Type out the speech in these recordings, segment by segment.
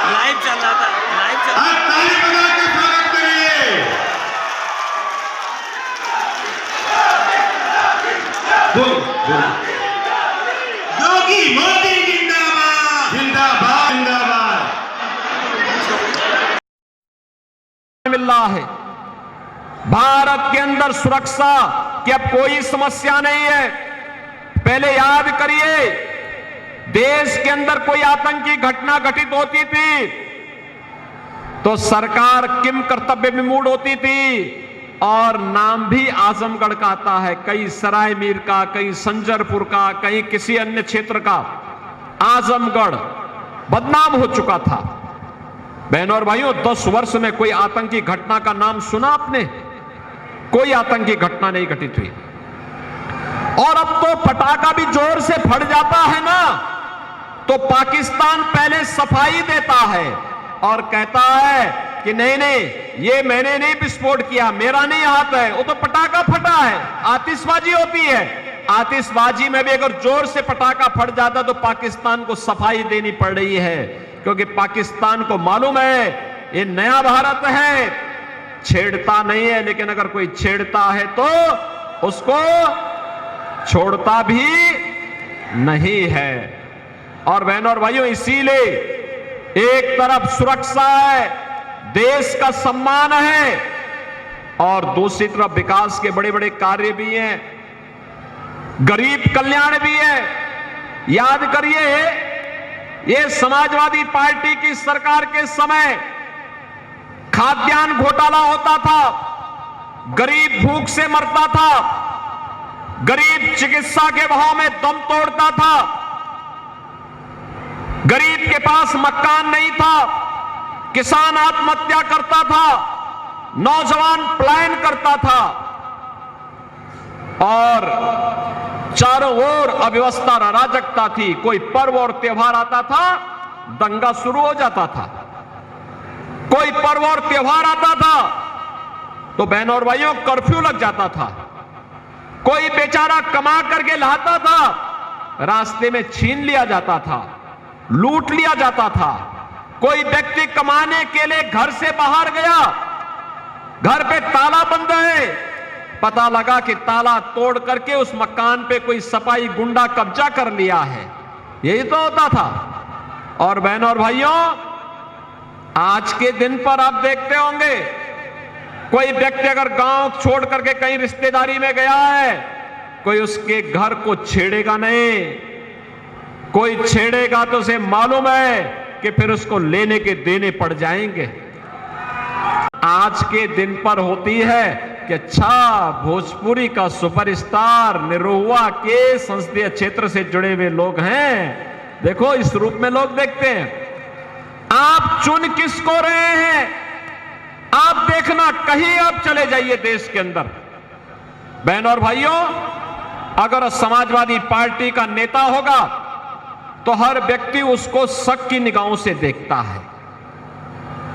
Live चल रहा था, लाइव चल रहा था। ताली बजा के स्वागत करिए। योगी मोदी जिंदाबाद जिंदाबाद जिंदाबाद। मिल रहा है भारत के अंदर सुरक्षा की अब कोई समस्या नहीं है। पहले याद करिए, देश के अंदर कोई आतंकी घटना घटित होती थी तो सरकार किम कर्तव्य विमूढ़ होती थी और नाम भी आजमगढ़ का आता है, कहीं सराय मीर का, कहीं संजरपुर का, कहीं किसी अन्य क्षेत्र का। आजमगढ़ बदनाम हो चुका था। बहनों और भाइयों, 10 वर्ष में कोई आतंकी घटना का नाम सुना आपने? कोई आतंकी घटना नहीं घटित हुई। और अब तो पटाखा भी जोर से फट जाता है ना, तो पाकिस्तान पहले सफाई देता है और कहता है कि नहीं नहीं, ये मैंने नहीं विस्फोट किया, मेरा नहीं हाथ है, वो तो पटाखा फटा है। आतिशबाजी होती है, आतिशबाजी में भी अगर जोर से पटाखा फट जाता तो पाकिस्तान को सफाई देनी पड़ रही है, क्योंकि पाकिस्तान को मालूम है ये नया भारत है, छेड़ता नहीं है, लेकिन अगर कोई छेड़ता है तो उसको छोड़ता भी नहीं है। और बहनों और भाइयों, इसीलिए एक तरफ सुरक्षा है, देश का सम्मान है, और दूसरी तरफ विकास के बड़े बड़े कार्य भी हैं, गरीब कल्याण भी है। याद करिए, ये समाजवादी पार्टी की सरकार के समय खाद्यान्न घोटाला होता था, गरीब भूख से मरता था, गरीब चिकित्सा के भाव में दम तोड़ता था, गरीब के पास मकान नहीं था, किसान आत्महत्या करता था, नौजवान पलायन करता था, और चारों ओर अव्यवस्था अराजकता थी। कोई पर्व और त्योहार आता था, दंगा शुरू हो जाता था। कोई पर्व और त्योहार आता था तो बहनों और भाइयों कर्फ्यू लग जाता था। कोई बेचारा कमा करके लाता था, रास्ते में छीन लिया जाता था, लूट लिया जाता था। कोई व्यक्ति कमाने के लिए घर से बाहर गया, घर पे ताला बंद है, पता लगा कि ताला तोड़ करके उस मकान पे कोई सफाई गुंडा कब्जा कर लिया है। यही तो होता था। और बहनों और भाइयों, आज के दिन पर आप देखते होंगे, कोई व्यक्ति अगर गांव छोड़ करके कहीं रिश्तेदारी में गया है, कोई उसके घर को छेड़ेगा नहीं। कोई छेड़ेगा तो उसे मालूम है कि फिर उसको लेने के देने पड़ जाएंगे। आज के दिन पर होती है कि अच्छा, भोजपुरी का सुपरस्टार निरहुआ के संसदीय क्षेत्र से जुड़े हुए लोग हैं, देखो इस रूप में लोग देखते हैं। आप चुन किसको रहे हैं? आप देखना, कहीं आप चले जाइए देश के अंदर, बहनों और भाइयों, अगर समाजवादी पार्टी का नेता होगा तो हर व्यक्ति उसको शक की निगाहों से देखता है।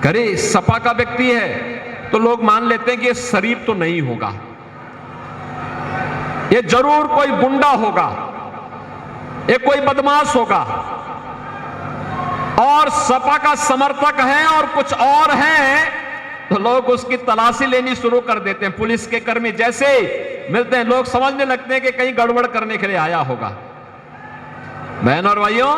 अरे सपा का व्यक्ति है तो लोग मान लेते हैं कि ये शरीफ तो नहीं होगा, ये जरूर कोई गुंडा होगा, ये कोई बदमाश होगा। और सपा का समर्थक है और कुछ और है तो लोग उसकी तलाशी लेनी शुरू कर देते हैं। पुलिस के कर्मी जैसे मिलते हैं, लोग समझने लगते हैं कि कहीं गड़बड़ करने के लिए आया होगा। बहनों और भाइयों,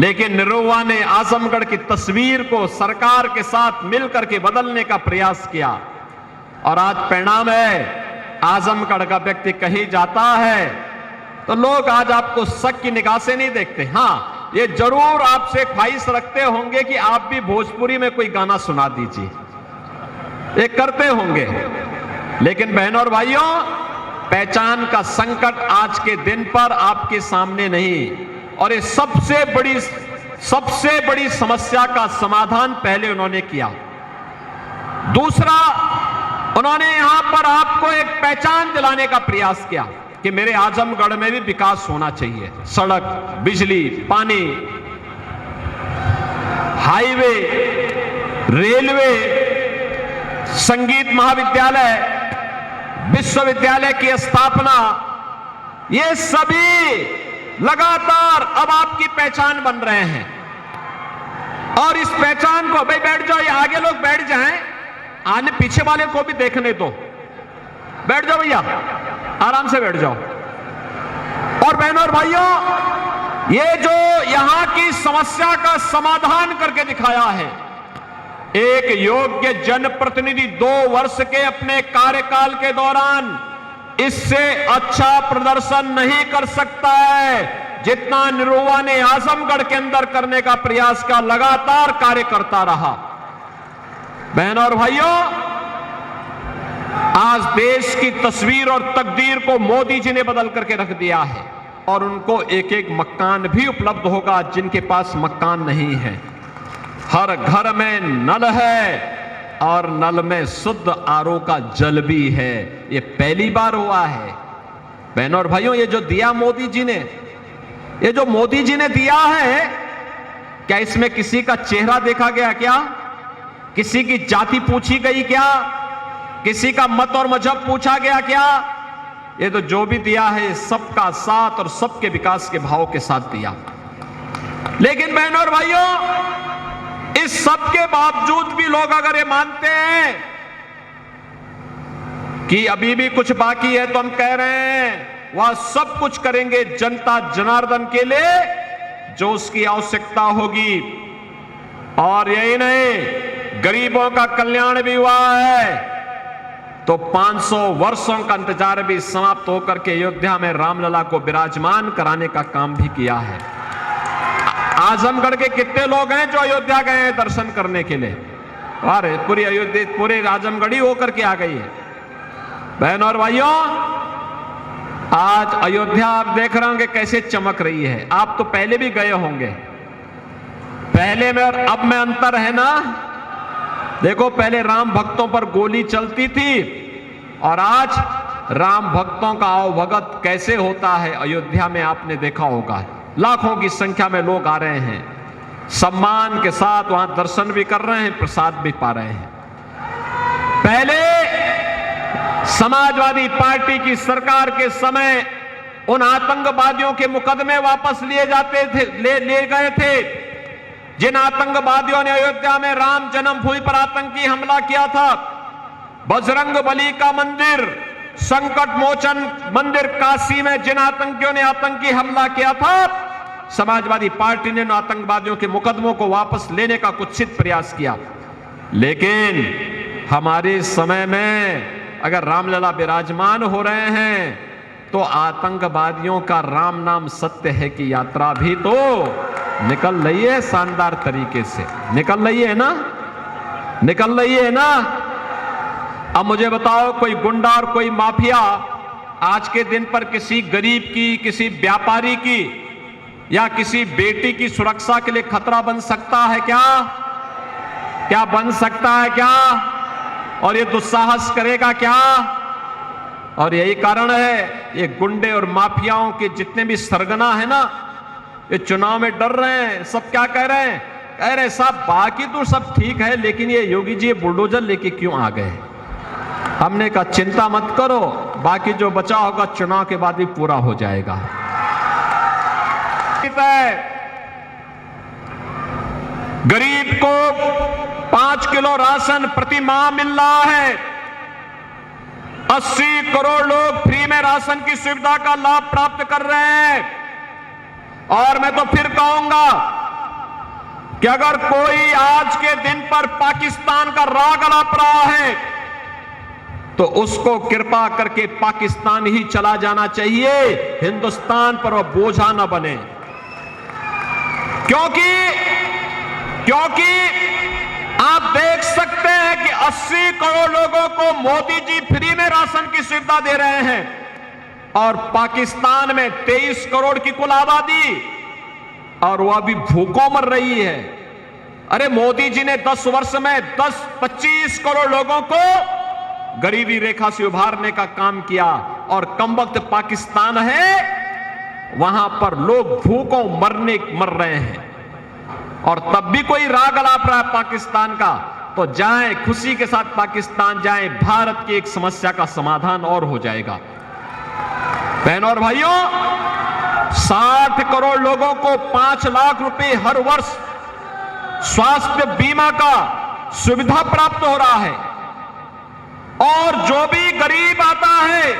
लेकिन निरहुआ ने आजमगढ़ की तस्वीर को सरकार के साथ मिलकर के बदलने का प्रयास किया, और आज परिणाम है, आजमगढ़ का व्यक्ति कहीं जाता है तो लोग आज आपको शक की निगाह से नहीं देखते। हाँ, ये जरूर आपसे ख्वाहिश रखते होंगे कि आप भी भोजपुरी में कोई गाना सुना दीजिए, ये करते होंगे। लेकिन बहनों और भाइयों, पहचान का संकट आज के दिन पर आपके सामने नहीं, और ये सबसे बड़ी समस्या का समाधान पहले उन्होंने किया। दूसरा, उन्होंने यहां पर आपको एक पहचान दिलाने का प्रयास किया कि मेरे आजमगढ़ में भी विकास होना चाहिए। सड़क, बिजली, पानी, हाईवे, रेलवे, संगीत महाविद्यालय, विश्वविद्यालय की स्थापना, ये सभी लगातार अब आपकी पहचान बन रहे हैं। और इस पहचान को, भाई बैठ जाओ, ये आगे लोग बैठ जाएं, आने पीछे वाले को भी देखने दो। बैठ जाओ भैया, आराम से बैठ जाओ। और बहनों और भाइयों, ये जो यहां की समस्या का समाधान करके दिखाया है, एक योग्य जनप्रतिनिधि 2 वर्ष के अपने कार्यकाल के दौरान इससे अच्छा प्रदर्शन नहीं कर सकता है जितना निरुवा ने आजमगढ़ के अंदर करने का प्रयास का लगातार कार्य करता रहा। बहनों और भाइयों, आज देश की तस्वीर और तकदीर को मोदी जी ने बदल करके रख दिया है और उनको एक एक मकान भी उपलब्ध होगा जिनके पास मकान नहीं है। हर घर में नल है और नल में शुद्ध आरओ का जल भी है। ये पहली बार हुआ है। बहनों और भाइयों, ये जो दिया मोदी जी ने, ये जो मोदी जी ने दिया है, क्या इसमें किसी का चेहरा देखा गया क्या? किसी की जाति पूछी गई क्या? किसी का मत और मजहब पूछा गया क्या? ये तो जो भी दिया है सबका साथ और सबके विकास के भाव के साथ दिया। लेकिन बहनों और भाइयों, इस सब के बावजूद भी लोग अगर ये मानते हैं कि अभी भी कुछ बाकी है, तो हम कह रहे हैं वह सब कुछ करेंगे जनता जनार्दन के लिए जो उसकी आवश्यकता होगी। और यही नहीं, गरीबों का कल्याण भी हुआ है, तो 500 वर्षों का इंतजार भी समाप्त होकर के अयोध्या में रामलला को विराजमान कराने का काम भी किया है। आजमगढ़ के कितने लोग हैं जो अयोध्या गए हैं दर्शन करने के लिए? अरे पूरी अयोध्या, पूरे आजमगढ़ ही होकर के आ गई है। बहनों और भाइयों, आज अयोध्या आप देख रहे होंगे कैसे चमक रही है। आप तो पहले भी गए होंगे, पहले में और अब में अंतर है ना। देखो, पहले राम भक्तों पर गोली चलती थी और आज राम भक्तों का आवभगत कैसे होता है अयोध्या में आपने देखा होगा। लाखों की संख्या में लोग आ रहे हैं, सम्मान के साथ वहां दर्शन भी कर रहे हैं, प्रसाद भी पा रहे हैं। पहले समाजवादी पार्टी की सरकार के समय उन आतंकवादियों के मुकदमे वापस लिए जाते थे, ले गए थे जिन आतंकवादियों ने अयोध्या में राम जन्मभूमि पर आतंकी हमला किया था। बजरंग बली का मंदिर, संकट मोचन मंदिर काशी में जिन आतंकियों ने आतंकी हमला किया था, समाजवादी पार्टी ने उन आतंकवादियों के मुकदमों को वापस लेने का कुत्सित प्रयास किया। लेकिन हमारे समय में अगर रामलला विराजमान हो रहे हैं तो आतंकवादियों का राम नाम सत्य है की यात्रा भी तो निकल रही है, शानदार तरीके से निकल रही है ना, निकल रही है ना। अब मुझे बताओ, कोई गुंडा और कोई माफिया आज के दिन पर किसी गरीब की, किसी व्यापारी की या किसी बेटी की सुरक्षा के लिए खतरा बन सकता है क्या? क्या बन सकता है क्या? और ये दुस्साहस करेगा क्या? और यही कारण है ये गुंडे और माफियाओं के जितने भी सरगना है ना, ये चुनाव में डर रहे हैं। सब क्या कह रहे हैं? कह रहे साहब बाकी तो सब ठीक है, लेकिन ये योगी जी बुलडोजर लेके क्यों आ गए? हमने कहा चिंता मत करो, बाकी जो बचा होगा चुनाव के बाद भी पूरा हो जाएगा। गरीब को 5 किलो राशन प्रति माह मिल रहा है। 80 करोड़ लोग फ्री में राशन की सुविधा का लाभ प्राप्त कर रहे हैं। और मैं तो फिर कहूंगा कि अगर कोई आज के दिन पर पाकिस्तान का राग अलाप रहा है तो उसको कृपा करके पाकिस्तान ही चला जाना चाहिए, हिंदुस्तान पर वह बोझा न बने। क्योंकि आप देख सकते हैं कि 80 करोड़ लोगों को मोदी जी फ्री में राशन की सुविधा दे रहे हैं और पाकिस्तान में 23 करोड़ की कुल आबादी, और वह भी भूखों मर रही है। अरे मोदी जी ने 10 वर्ष में 10-25 करोड़ लोगों को गरीबी रेखा से उभारने का काम किया, और कमबख्त पाकिस्तान है वहां पर लोग भूखों मर रहे हैं। और तब भी कोई राग अलाप रहा है पाकिस्तान का, तो जाएं, खुशी के साथ पाकिस्तान जाएं, भारत की एक समस्या का समाधान और हो जाएगा। बहनों और भाइयों, 60 करोड़ लोगों को 5 लाख रुपए हर वर्ष स्वास्थ्य बीमा का सुविधा प्राप्त हो रहा है। और जो भी गरीब आता है,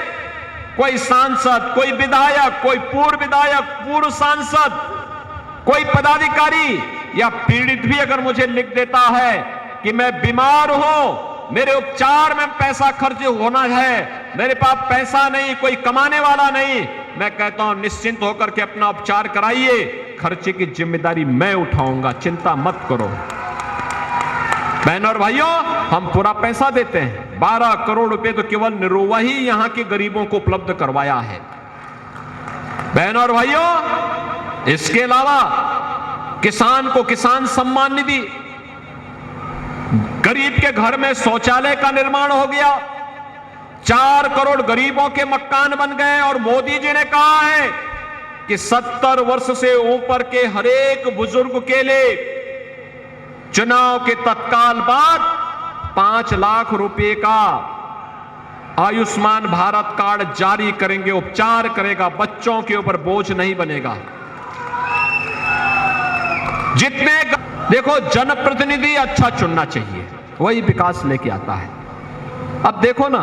कोई सांसद, कोई विधायक, कोई पूर्व विधायक, पूर्व सांसद, कोई पदाधिकारी या पीड़ित भी अगर मुझे लिख देता है कि मैं बीमार हूं, मेरे उपचार में पैसा खर्च होना है, मेरे पास पैसा नहीं, कोई कमाने वाला नहीं, मैं कहता हूं निश्चिंत होकर के अपना उपचार कराइए, खर्चे की जिम्मेदारी मैं उठाऊंगा, चिंता मत करो। बहनों और भाइयों, हम पूरा पैसा देते हैं। 12 करोड़ रुपए तो केवल निरोवा ही यहां के गरीबों को उपलब्ध करवाया है। बहनों और भाइयों, इसके अलावा किसान को किसान सम्मान निधि, गरीब के घर में शौचालय का निर्माण हो गया, 4 करोड़ गरीबों के मकान बन गए। और मोदी जी ने कहा है कि 70 वर्ष से ऊपर के हर एक बुजुर्ग के लिए चुनाव के तत्काल बाद 5 लाख रुपए का आयुष्मान भारत कार्ड जारी करेंगे, उपचार करेगा, बच्चों के ऊपर बोझ नहीं बनेगा। जितने देखो, जनप्रतिनिधि अच्छा चुनना चाहिए, वही विकास लेके आता है। अब देखो ना,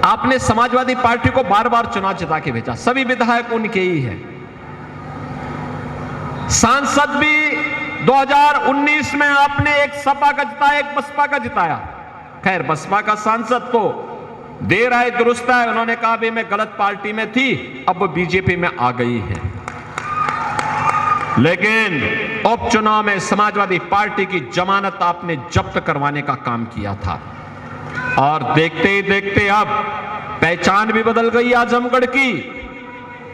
आपने समाजवादी पार्टी को बार बार चुनाव जिता के भेजा, सभी विधायक उनके ही है। सांसद भी 2019 में आपने एक सपा का जिताया, एक बसपा का जिताया। खैर, बसपा का सांसद तो देर आए दुरुस्त है, उन्होंने कहा भी मैं गलत पार्टी में थी, अब बीजेपी में आ गई है। लेकिन उपचुनाव में समाजवादी पार्टी की जमानत आपने जब्त करवाने का काम किया था, और देखते ही देखते अब पहचान भी बदल गई आजमगढ़ की,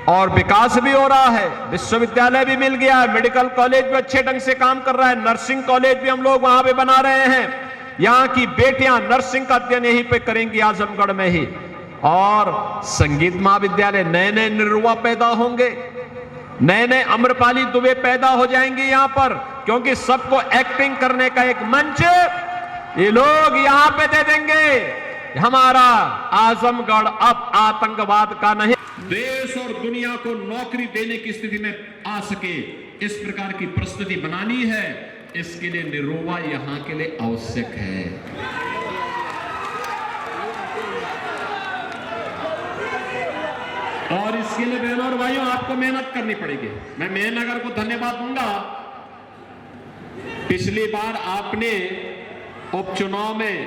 और विकास भी हो रहा है। विश्वविद्यालय भी मिल गया है, मेडिकल कॉलेज भी अच्छे ढंग से काम कर रहा है, नर्सिंग कॉलेज भी हम लोग वहां पे बना रहे हैं। यहां की बेटियां नर्सिंग का अध्ययन यहीं पे करेंगी, आजमगढ़ में ही। और संगीत महाविद्यालय, नए नए निरुआ पैदा होंगे, नए नए अम्रपाली दुबे पैदा हो जाएंगे यहां पर, क्योंकि सबको एक्टिंग करने का एक मंच ये लोग यहां पे दे देंगे। हमारा आजमगढ़ अब आतंकवाद का नहीं, देश और दुनिया को नौकरी देने की स्थिति में आ सके, इस प्रकार की परिस्थिति बनानी है। इसके लिए निरोवा यहां के लिए आवश्यक है। और इसके लिए बहनों और भाइयों, आपको मेहनत करनी पड़ेगी। मैं मेहनगर को धन्यवाद दूंगा। पिछली बार आपने उपचुनाव में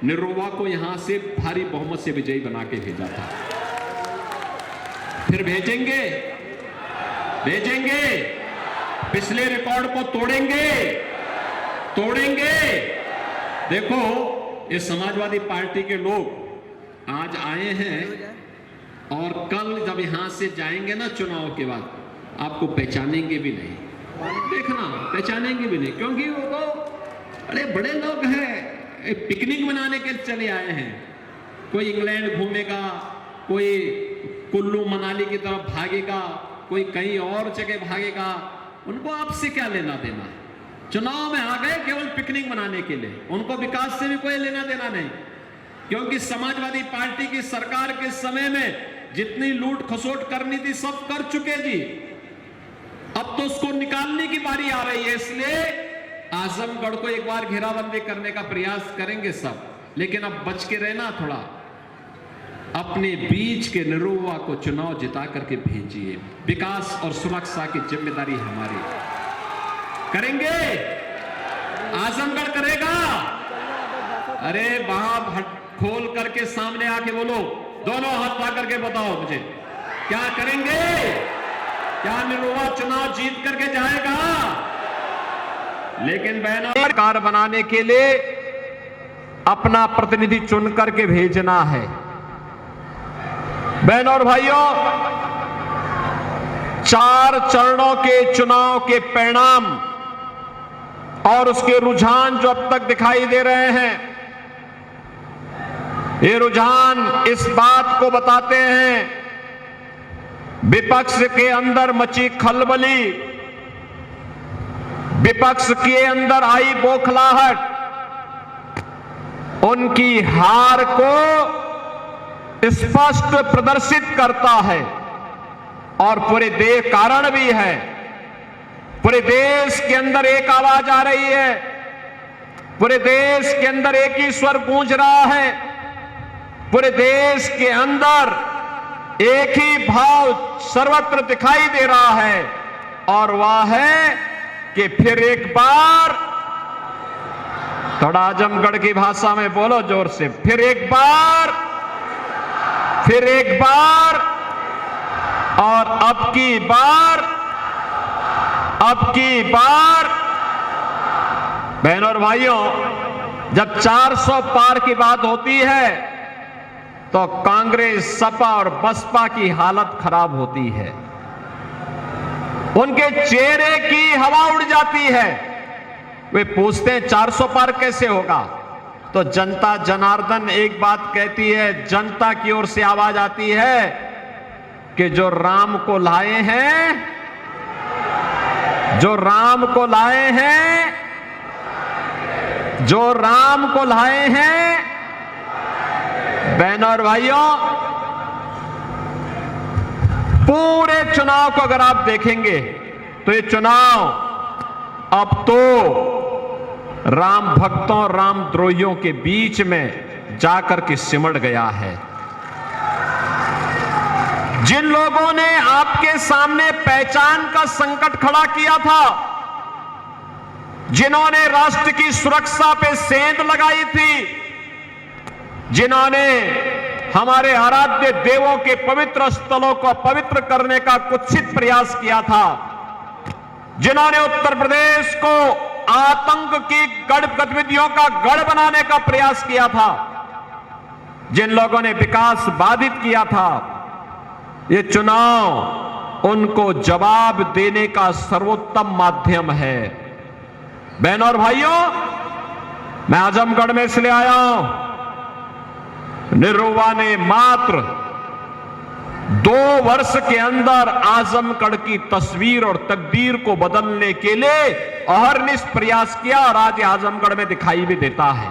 निरोवा को यहां से भारी बहुमत से विजयी बना के भेजा था, फिर भेजेंगे, पिछले रिकॉर्ड को तोड़ेंगे। देखो, ये समाजवादी पार्टी के लोग आज आए हैं, और कल जब यहां से जाएंगे ना चुनाव के बाद, आपको पहचानेंगे भी नहीं, देखना, पहचानेंगे भी नहीं, क्योंकि वो तो अरे बड़े लोग हैं, पिकनिक मनाने के चले आए हैं। कोई इंग्लैंड घूमेगा, कोई कुल्लू मनाली की तरफ भागेगा, कोई कहीं और जगह भागेगा, उनको आपसे क्या लेना देना है। चुनाव में आ गए केवल पिकनिक मनाने के लिए, उनको विकास से भी कोई लेना देना नहीं। क्योंकि समाजवादी पार्टी की सरकार के समय में जितनी लूट खसोट करनी थी सब कर चुके जी, अब तो उसको निकालने की बारी आ रही है। इसलिए आजमगढ़ को एक बार घेराबंदी करने का प्रयास करेंगे सब, लेकिन अब बच के रहना थोड़ा। अपने बीच के निरोवा को चुनाव जिता करके भेजिए, विकास और सुरक्षा की जिम्मेदारी हमारी। करेंगे, आजमगढ़ करेगा। अरे वहां खोल करके सामने आके बोलो, दोनों हाथ ला करके बताओ मुझे, क्या करेंगे? क्या निरोवा चुनाव जीत करके जाएगा? लेकिन बहनों, सरकार बनाने के लिए अपना प्रतिनिधि चुन करके भेजना है। बहनों और भाइयों, 4 चरणों के चुनाव के परिणाम और उसके रुझान जो अब तक दिखाई दे रहे हैं, ये रुझान इस बात को बताते हैं, विपक्ष के अंदर मची खलबली, विपक्ष के अंदर आई बौखलाहट, उनकी हार को स्पष्ट प्रदर्शित करता है। और पूरे देश कारण भी है पूरे देश के अंदर एक आवाज आ रही है, पूरे देश के अंदर एक ही स्वर गूंज रहा है, पूरे देश के अंदर एक ही भाव सर्वत्र दिखाई दे रहा है, और वह है कि फिर एक बार, थोड़ा आजमगढ़ की भाषा में बोलो जोर से, फिर एक बार, फिर एक बार, और अब की बार, अब की बार। बहनों और भाइयों, जब 400 पार की बात होती है तो कांग्रेस, सपा और बसपा की हालत खराब होती है, उनके चेहरे की हवा उड़ जाती है। वे पूछते हैं 400 पार कैसे होगा, तो जनता जनार्दन एक बात कहती है, जनता की ओर से आवाज आती है कि जो राम को लाए हैं, जो राम को लाए हैं, जो राम को लाए हैं। बहनों और भाइयों, पूरे चुनाव को अगर आप देखेंगे तो ये चुनाव अब तो राम भक्तों, राम द्रोहियों के बीच में जाकर के सिमट गया है। जिन लोगों ने आपके सामने पहचान का संकट खड़ा किया था, जिन्होंने राष्ट्र की सुरक्षा पे सेंध लगाई थी, जिन्होंने हमारे आराध्य देवों के पवित्र स्थलों को पवित्र करने का कुत्सित प्रयास किया था, जिन्होंने उत्तर प्रदेश को आतंक की गढ़ गतिविधियों का गढ़ बनाने का प्रयास किया था, जिन लोगों ने विकास बाधित किया था, ये चुनाव उनको जवाब देने का सर्वोत्तम माध्यम है। बहनों और भाइयों, मैं आजमगढ़ में इसलिए आया हूं, निरुवा ने मात्र 2 वर्ष के अंदर आजमगढ़ की तस्वीर और तकदीर को बदलने के लिए अहरनिश प्रयास किया, और आज आजमगढ़ में दिखाई भी देता है।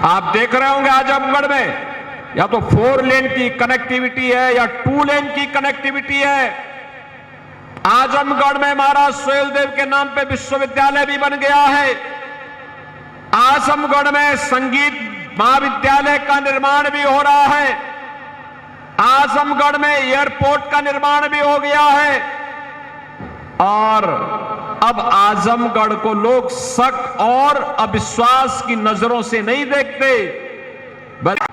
आप देख रहे होंगे आजमगढ़ में या तो 4 लेन की कनेक्टिविटी है या 2 लेन की कनेक्टिविटी है। आजमगढ़ में महाराज सुहेलदेव के नाम पे विश्वविद्यालय भी बन गया है। आजमगढ़ में संगीत महाविद्यालय का निर्माण भी हो रहा है। आजमगढ़ में एयरपोर्ट का निर्माण भी हो गया है, और अब आजमगढ़ को लोग शक और अविश्वास की नजरों से नहीं देखते, बल्कि